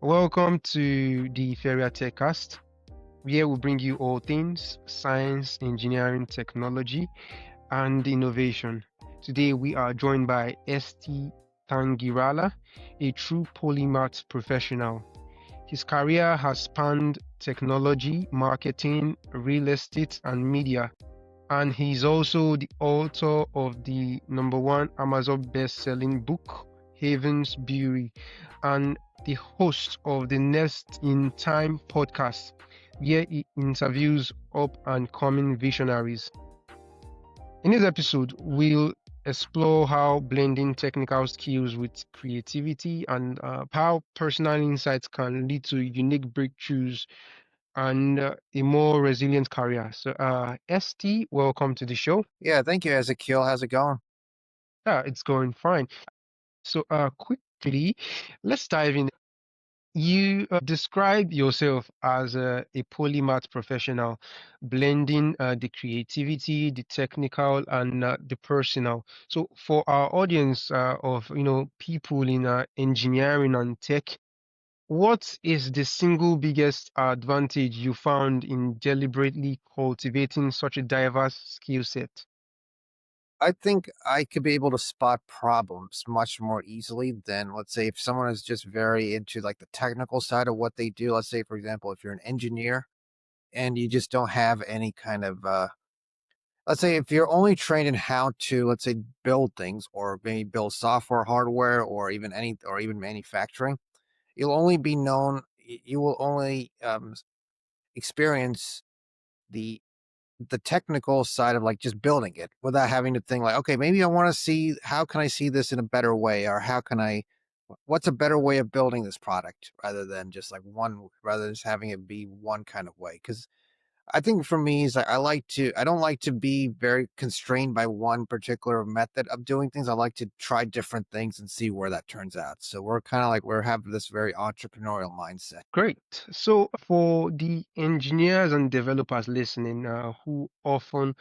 Welcome to the Feria Techcast. Here we bring you all things science, engineering, technology, and innovation. Today we are joined by ST Tangirala, a true polymath professional. His career has spanned technology, marketing, real estate, and media. And he's also the author of the number one Amazon best-selling book, Havensbury, and the host of the Next in Time podcast, where he interviews up and coming visionaries. In this episode, we'll explore how blending technical skills with creativity and how personal insights can lead to unique breakthroughs and a more resilient career. So, ST, welcome to the show. Yeah, thank you, Ezekiel. How's it going? Yeah, it's going fine. So, quickly, let's dive in. You describe yourself as a polymath professional, blending the creativity, the technical, and the personal. So, for our audience of people in engineering and tech, what is the single biggest advantage you found in deliberately cultivating such a diverse skill set? I think I could be able to spot problems much more easily than, let's say, if someone is just very into like the technical side of what they do. Let's say, for example, if you're an engineer and you just don't have any kind of, let's say, if you're only trained in how to, let's say, build things or maybe build software, hardware, or even manufacturing, you'll only be known, you will only experience the the technical side of like just building it without having to think like, okay, maybe I want to see how can I see this in a better way, or how can I, what's a better way of building this product rather than just having it be one kind of way. Because I think for me is I don't like to be very constrained by one particular method of doing things. I like to try different things and see where that turns out. So we're kind of like we're having this very entrepreneurial mindset. Great. So, for the engineers and developers listening who often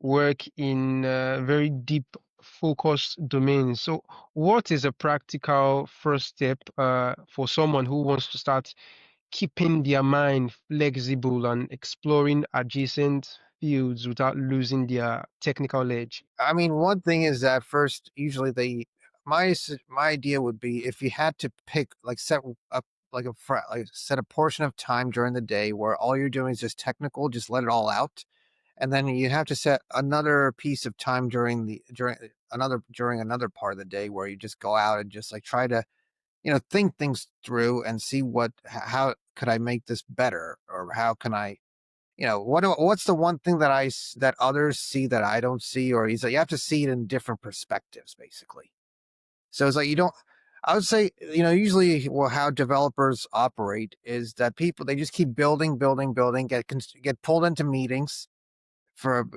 work in very deep focused domains, so what is a practical first step for someone who wants to start keeping their mind flexible and exploring adjacent fields without losing their technical edge? I mean, one thing is that first, usually my idea would be if you had to pick, like set up like set a portion of time during the day where all you're doing is just technical, just let it all out. And then you have to set another piece of time during another part of the day where you just go out and just like try to, think things through and see how could I make this better, or how can I, what's the one thing that others see that I don't see, or he's like, you have to see it in different perspectives, basically. So it's like, you don't, I would say, usually how developers operate is that they just keep building, building, building, get pulled into meetings for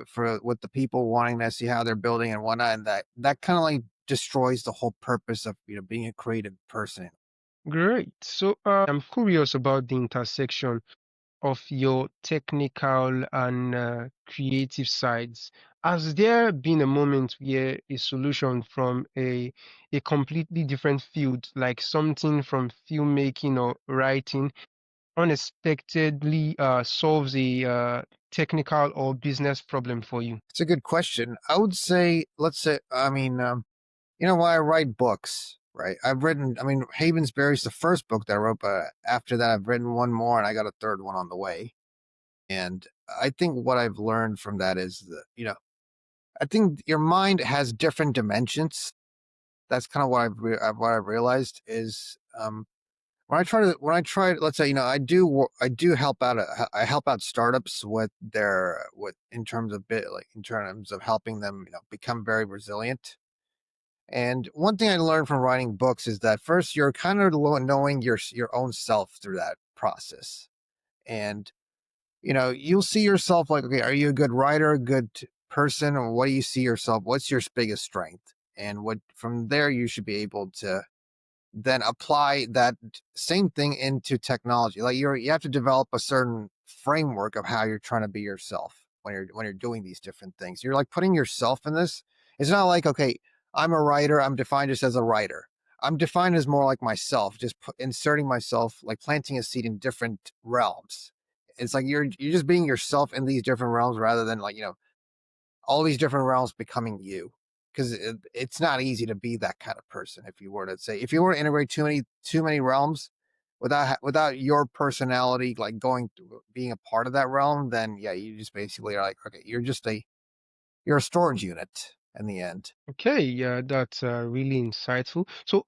with the people wanting to see how they're building and whatnot. And that kind of like destroys the whole purpose of, being a creative person. Great. So, I'm curious about the intersection of your technical and creative sides. Has there been a moment where a solution from a completely different field, like something from filmmaking or writing, unexpectedly solves a technical or business problem for you? It's a good question. I would say, let's say, I mean, when I write books, right? I mean, Havensbury's the first book that I wrote, but after that, I've written one more and I got a third one on the way. And I think what I've learned from that is that, I think your mind has different dimensions. That's kind of what I've realized is, when I try, let's say, I do help out, I help out startups in terms of in terms of helping them, become very resilient. And one thing I learned from writing books is that first you're kind of knowing your own self through that process. And, you'll see yourself like, okay, are you a good writer, a good person, or what do you see yourself? What's your biggest strength? And what from there you should be able to then apply that same thing into technology. Like you have to develop a certain framework of how you're trying to be yourself when you're doing these different things. You're like putting yourself in this. It's not like, okay, I'm a writer, I'm defined just as a writer. I'm defined as more like myself, just inserting myself, like planting a seed in different realms. It's like you're just being yourself in these different realms rather than like all these different realms becoming you. Because it's not easy to be that kind of person. If you were to say, if you were to integrate too many realms without your personality like going through being a part of that realm, then yeah, you just basically are like, okay, you're a storage unit in the end. Okay, yeah, that's really insightful. So,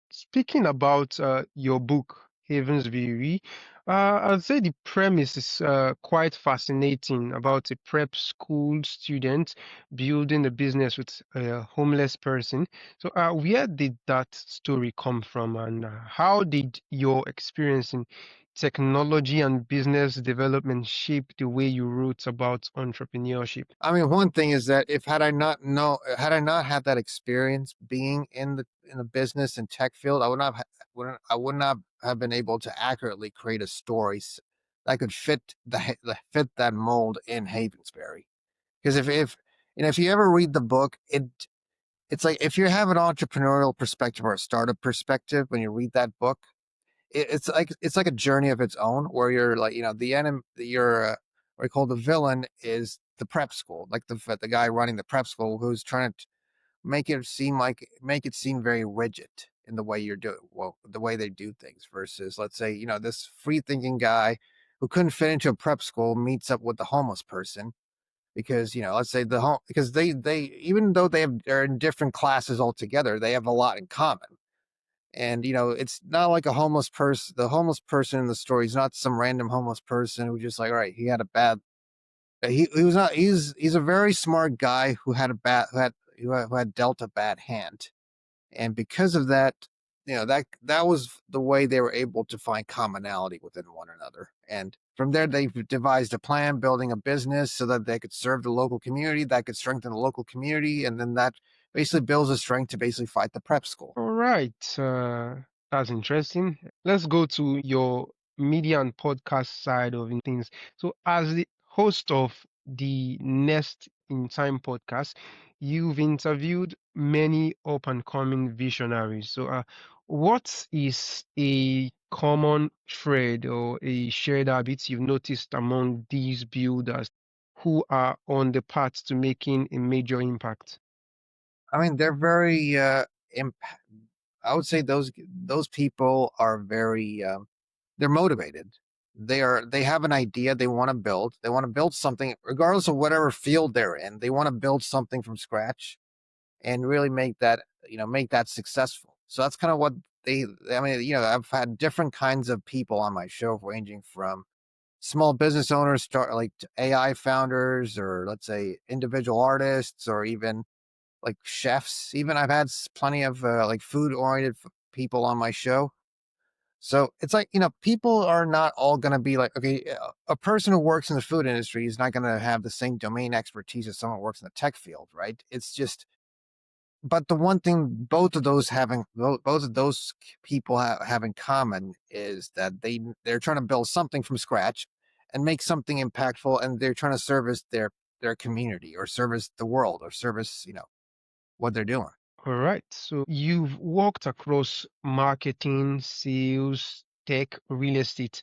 speaking about your book, Havensbury, I'd say the premise is quite fascinating about a prep school student building a business with a homeless person. So, where did that story come from, and how did your experience in technology and business development shape the way you wrote about entrepreneurship? I mean, one thing is that if had I not had that experience being in the business and tech field, I would not have been able to accurately create a story that could fit that mold in Havensbury. Because if you ever read the book, it's like if you have an entrepreneurial perspective or a startup perspective when you read that book, it's like a journey of its own where you're like the enemy you're what I call the villain is the prep school, like the guy running the prep school who's trying to make it seem very rigid in the way you're doing the way they do things versus let's say this free thinking guy who couldn't fit into a prep school meets up with the homeless person because let's say the home because they even though they're in different classes altogether, they have a lot in common. And it's not like a homeless person. The homeless person in the story is not some random homeless person who just like, all right, he had a bad. He was not. He's a very smart guy who had a bad who had dealt a bad hand, and because of that, that was the way they were able to find commonality within one another. And from there, they devised a plan, building a business so that they could serve the local community, that could strengthen the local community, and then that basically builds a strength to basically fight the prep school. All right, that's interesting. Let's go to your media and podcast side of things. So, as the host of the Nest in Time podcast, you've interviewed many up and coming visionaries. So, what is a common thread or a shared habit you've noticed among these builders who are on the path to making a major impact? I mean, they're very. Imp- I would say those people are very. They're motivated. They have an idea they want to build. They want to build something, regardless of whatever field they're in. They want to build something from scratch and really make that successful. So that's kind of what they. I mean, I've had different kinds of people on my show, ranging from small business owners, start like to AI founders, or let's say individual artists, or even like chefs. Even I've had plenty of like food oriented people on my show. So it's like, people are not all going to be like, okay, a person who works in the food industry is not going to have the same domain expertise as someone who works in the tech field, right? It's just, but the one thing both of those people have in common is that they're trying to build something from scratch and make something impactful, and they're trying to service their community or service the world or service, what they're doing. All right. So you've worked across marketing, sales, tech, real estate.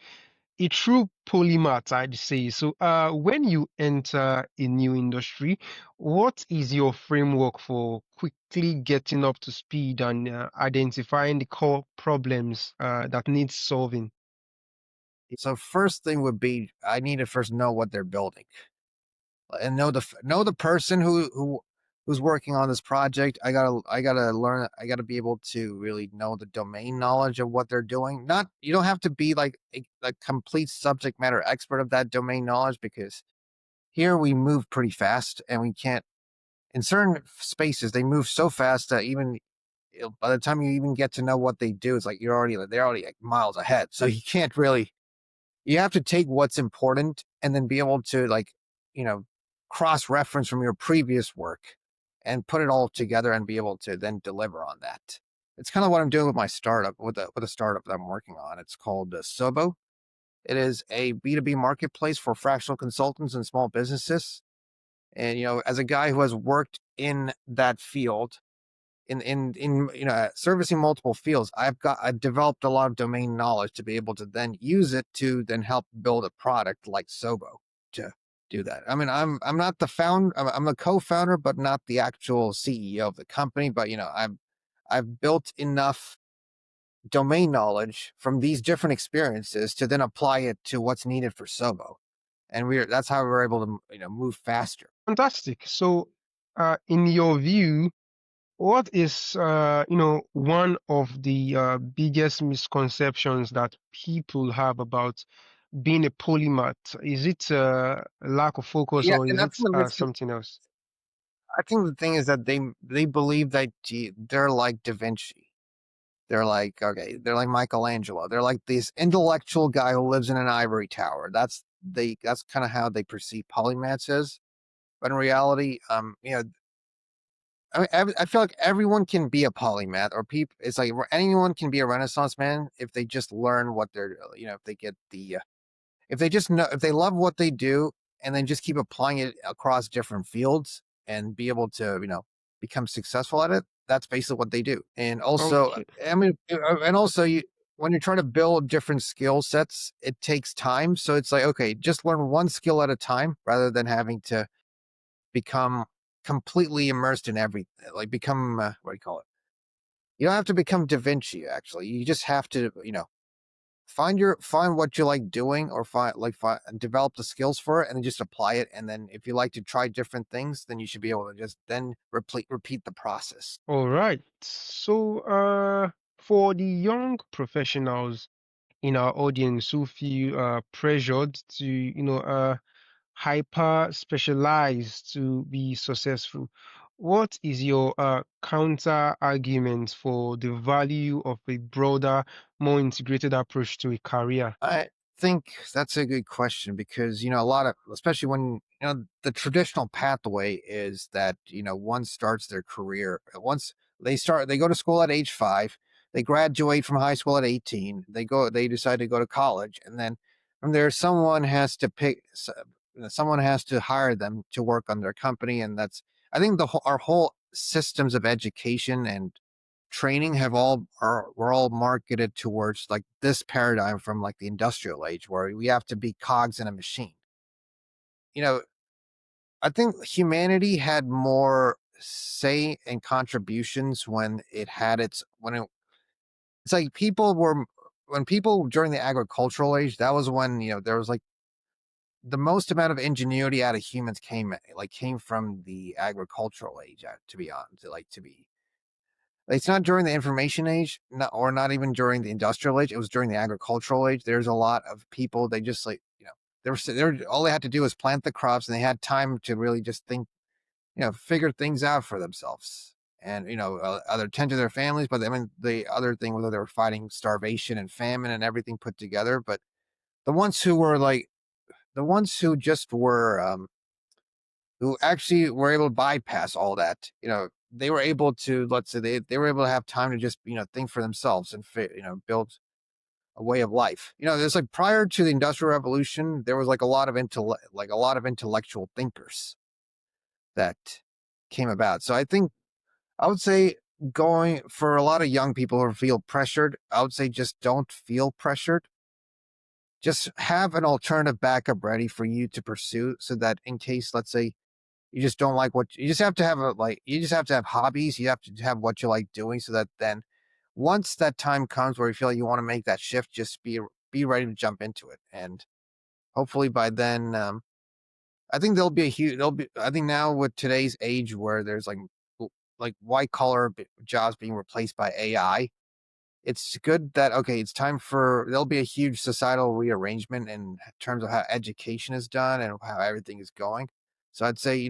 A true polymath, I'd say. So, when you enter a new industry, what is your framework for quickly getting up to speed and identifying the core problems that need solving? So first thing would be I need to first know what they're building and know the person who's working on this project. I gotta learn. I gotta be able to really know the domain knowledge of what they're doing. Not You don't have to be like a complete subject matter expert of that domain knowledge because here we move pretty fast and we can't in certain spaces they move so fast that even by the time you even get to know what they do, it's like they're already like miles ahead. So you have to take what's important and then be able to like you know cross reference from your previous work and put it all together and be able to then deliver on that. It's kind of what I'm doing with my startup, with a startup that I'm working on. It's called Sobo. It is a B2B marketplace for fractional consultants and small businesses. And as a guy who has worked in that field, in servicing multiple fields, I've developed a lot of domain knowledge to be able to then use it to then help build a product like Sobo to do that. I mean, I'm not the founder, I'm the co-founder, but not the actual CEO of the company. But I've built enough domain knowledge from these different experiences to then apply it to what's needed for Sobo, and that's how we're able to move faster. Fantastic. So, in your view, what is one of the biggest misconceptions that people have about being a polymath? Is it lack of focus Yeah, or and is that's it the something else? I think the thing is that they believe that they're like Da Vinci. They're like, okay, they're like Michelangelo. They're like this intellectual guy who lives in an ivory tower. That's kind of how they perceive polymaths as. But in reality, I feel like everyone can be a polymath, or people. It's like anyone can be a Renaissance man if they just learn what they're, if they get if they just know, if they love what they do, and then just keep applying it across different fields and be able to, become successful at it. That's basically what they do. And also, Okay. I mean, and also, when you're trying to build different skill sets, it takes time. So it's like, okay, just learn one skill at a time rather than having to become completely immersed in everything. Like become what do you call it? You don't have to become Da Vinci. Actually, you just have to, find what you like doing, or develop the skills for it, and then just apply it. And then if you like to try different things, then you should be able to just then repeat the process. All right. So, for the young professionals in our audience who feel pressured to, hyper specialized to be successful, what is your counter argument for the value of a broader, more integrated approach to a career? I think that's a good question, because a lot of, especially when the traditional pathway is that one starts their career once they go to school at age 5, they graduate from high school at 18, they decide to go to college, and then from there someone has to hire them to work on their company. And that's, I think, our whole systems of education and training we're all marketed towards like this paradigm from like the industrial age, where we have to be cogs in a machine. You know, I think humanity had more say and contributions when it had it's like when people during the agricultural age, that was when, there was like the most amount of ingenuity out of humans came from the agricultural age, to be honest, to be. It's not during the information age, or not even during the industrial age. It was during the agricultural age. There's a lot of people. They just they were all they had to do was plant the crops, and they had time to really just think, figure things out for themselves, and either tend to their families. But I mean, the other thing was that they were fighting starvation and famine and everything put together. But the ones who were like the ones who just were who actually were able to bypass all that, they were able to, let's say, they were able to have time to just, think for themselves and build a way of life. There's like, prior to the Industrial Revolution, there was like a lot of intellectual thinkers that came about. So I would say, going for a lot of young people who feel pressured, I would say just don't feel pressured. Just have an alternative backup ready for you to pursue, so that in case, let's say, you just don't like what you just have to have you just have to have hobbies. You have to have what you like doing, so that then once that time comes where you feel like you want to make that shift, just be ready to jump into it. And hopefully by then, I think I think now, with today's age, where there's like white collar jobs being replaced by AI, it's good that, okay, it's time for there'll be a huge societal rearrangement in terms of how education is done and how everything is going. So I'd say,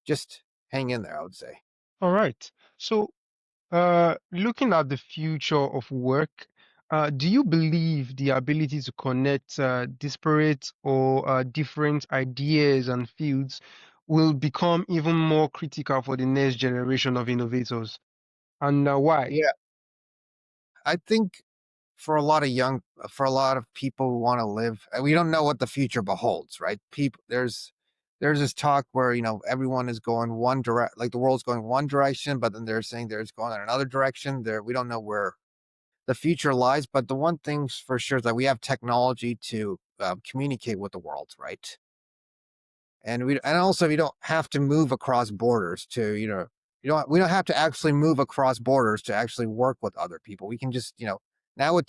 just hang in there, I would say. All right. So, looking at the future of work, do you believe the ability to connect disparate or different ideas and fields will become even more critical for the next generation of innovators? And why? Yeah, I think for a lot of people who want to live, we don't know what the future beholds, right? there's this talk where everyone is going one direct, like the world's going one direction, but then they're saying there's going in another direction. There, we don't know where the future lies. But the one thing's for sure is that we have technology to communicate with the world, right? And also we don't have to move across borders to we don't have to actually move across borders to actually work with other people. We can just now with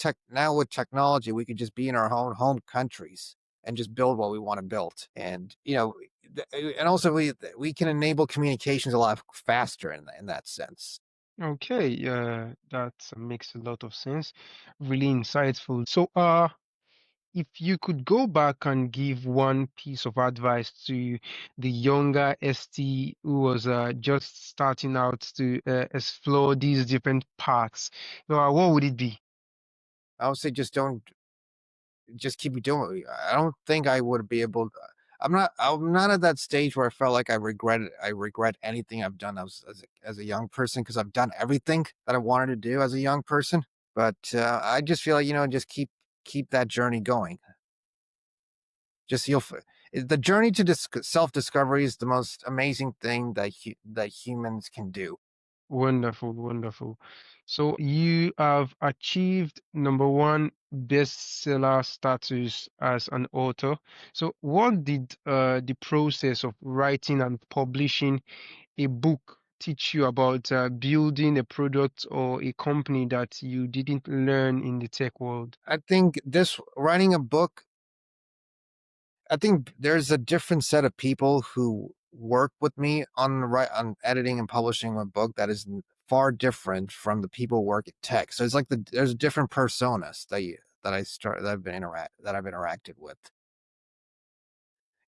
technology we could just be in our own home countries and just build what we want to build. And and also we can enable communications a lot faster in that sense. Okay, that makes a lot of sense. Really insightful. So, if you could go back and give one piece of advice to the younger ST who was just starting out to explore these different paths, what would it be? I would say just keep doing it. I don't think I would be able. I'm not at that stage where I felt like I regret anything I've done as a young person, because I've done everything that I wanted to do as a young person. But I just feel like just keep that journey going. Just the journey to self discovery is the most amazing thing that humans can do. Wonderful, wonderful. So you have achieved number one bestseller status as an author. So what did the process of writing and publishing a book teach you about building a product or a company that you didn't learn in the tech world? I think this writing a book I think there's a different set of people who work with me on editing and publishing a book that is far different from the people who work at tech. So it's like there's different personas that I've interacted with.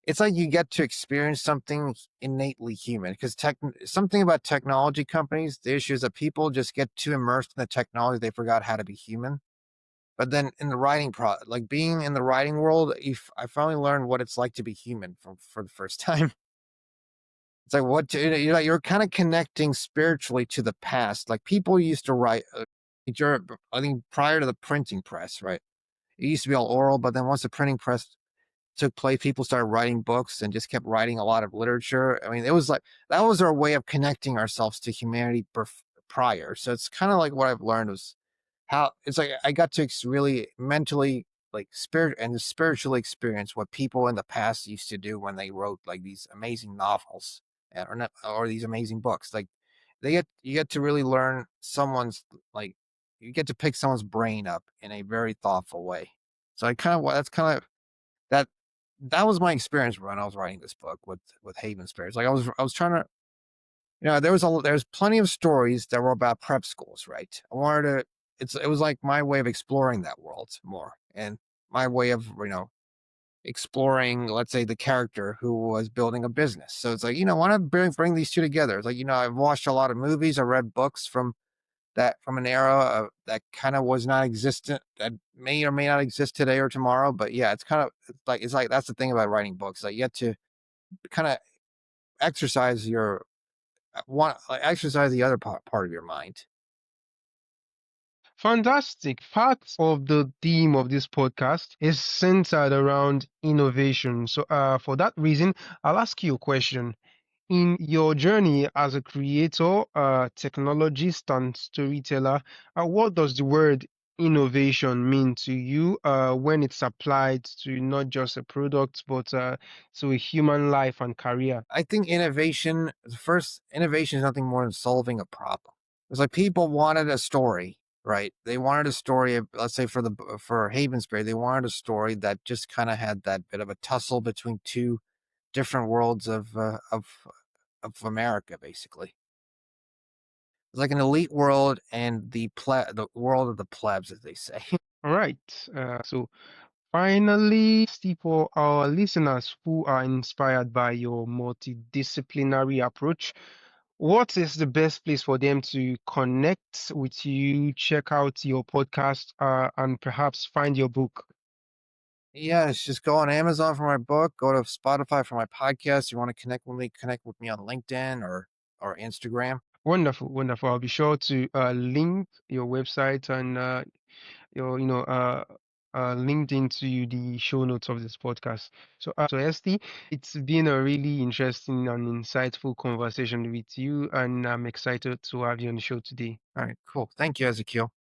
It's like you get to experience something innately human, because something about technology companies, the issue is that people just get too immersed in the technology they forgot how to be human. But then in the like being in the writing world, I finally learned what it's like to be human for the first time. It's like you're kind of connecting spiritually to the past. Like people used to write, I think prior to the printing press, right? It used to be all oral, but then once the printing press took place, people started writing books and just kept writing a lot of literature. I mean, it was like that was our way of connecting ourselves to humanity prior. So it's kind of like what I've learned was how it's like I got to really mentally, like spiritually experience what people in the past used to do when they wrote like these amazing novels, or not, or these amazing books. Like you get to really learn someone's, like, you get to pick someone's brain up in a very thoughtful way. So that's kind of that that was my experience when I was writing this book with Havensbury. Like I was trying to, there's plenty of stories that were about prep schools, right? I wanted to it was like my way of exploring that world more, and my way of, exploring, let's say, the character who was building a business. So it's like, why not bring these two together? It's like, I've watched a lot of movies, I read books from an era that kind of was not existent, that may or may not exist today or tomorrow. But yeah, it's like that's the thing about writing books. Like you get to kind of exercise your exercise the other part of your mind. Fantastic. Part of the theme of this podcast is centered around innovation. So, for that reason, I'll ask you a question. In your journey as a creator, technologist, and storyteller, what does the word innovation mean to you when it's applied to not just a product, but to a human life and career? I think innovation is nothing more than solving a problem. It's like people wanted a story, right? They wanted a story of, let's say for Havensbury, they wanted a story that just kind of had that bit of a tussle between two different worlds of America, basically. It's like an elite world and the world of the plebs, as they say. All right. So finally, Steve, for our listeners who are inspired by your multidisciplinary approach, what is the best place for them to connect with you, check out your podcast, and perhaps find your book? Yes, just go on Amazon for my book, go to Spotify for my podcast. You want to connect with me on LinkedIn or Instagram. Wonderful, wonderful. I'll be sure to link your website and your, linked into the show notes of this podcast. So ST, it's been a really interesting and insightful conversation with you, and I'm excited to have you on the show today. All right, cool. Thank you, Ezekiel.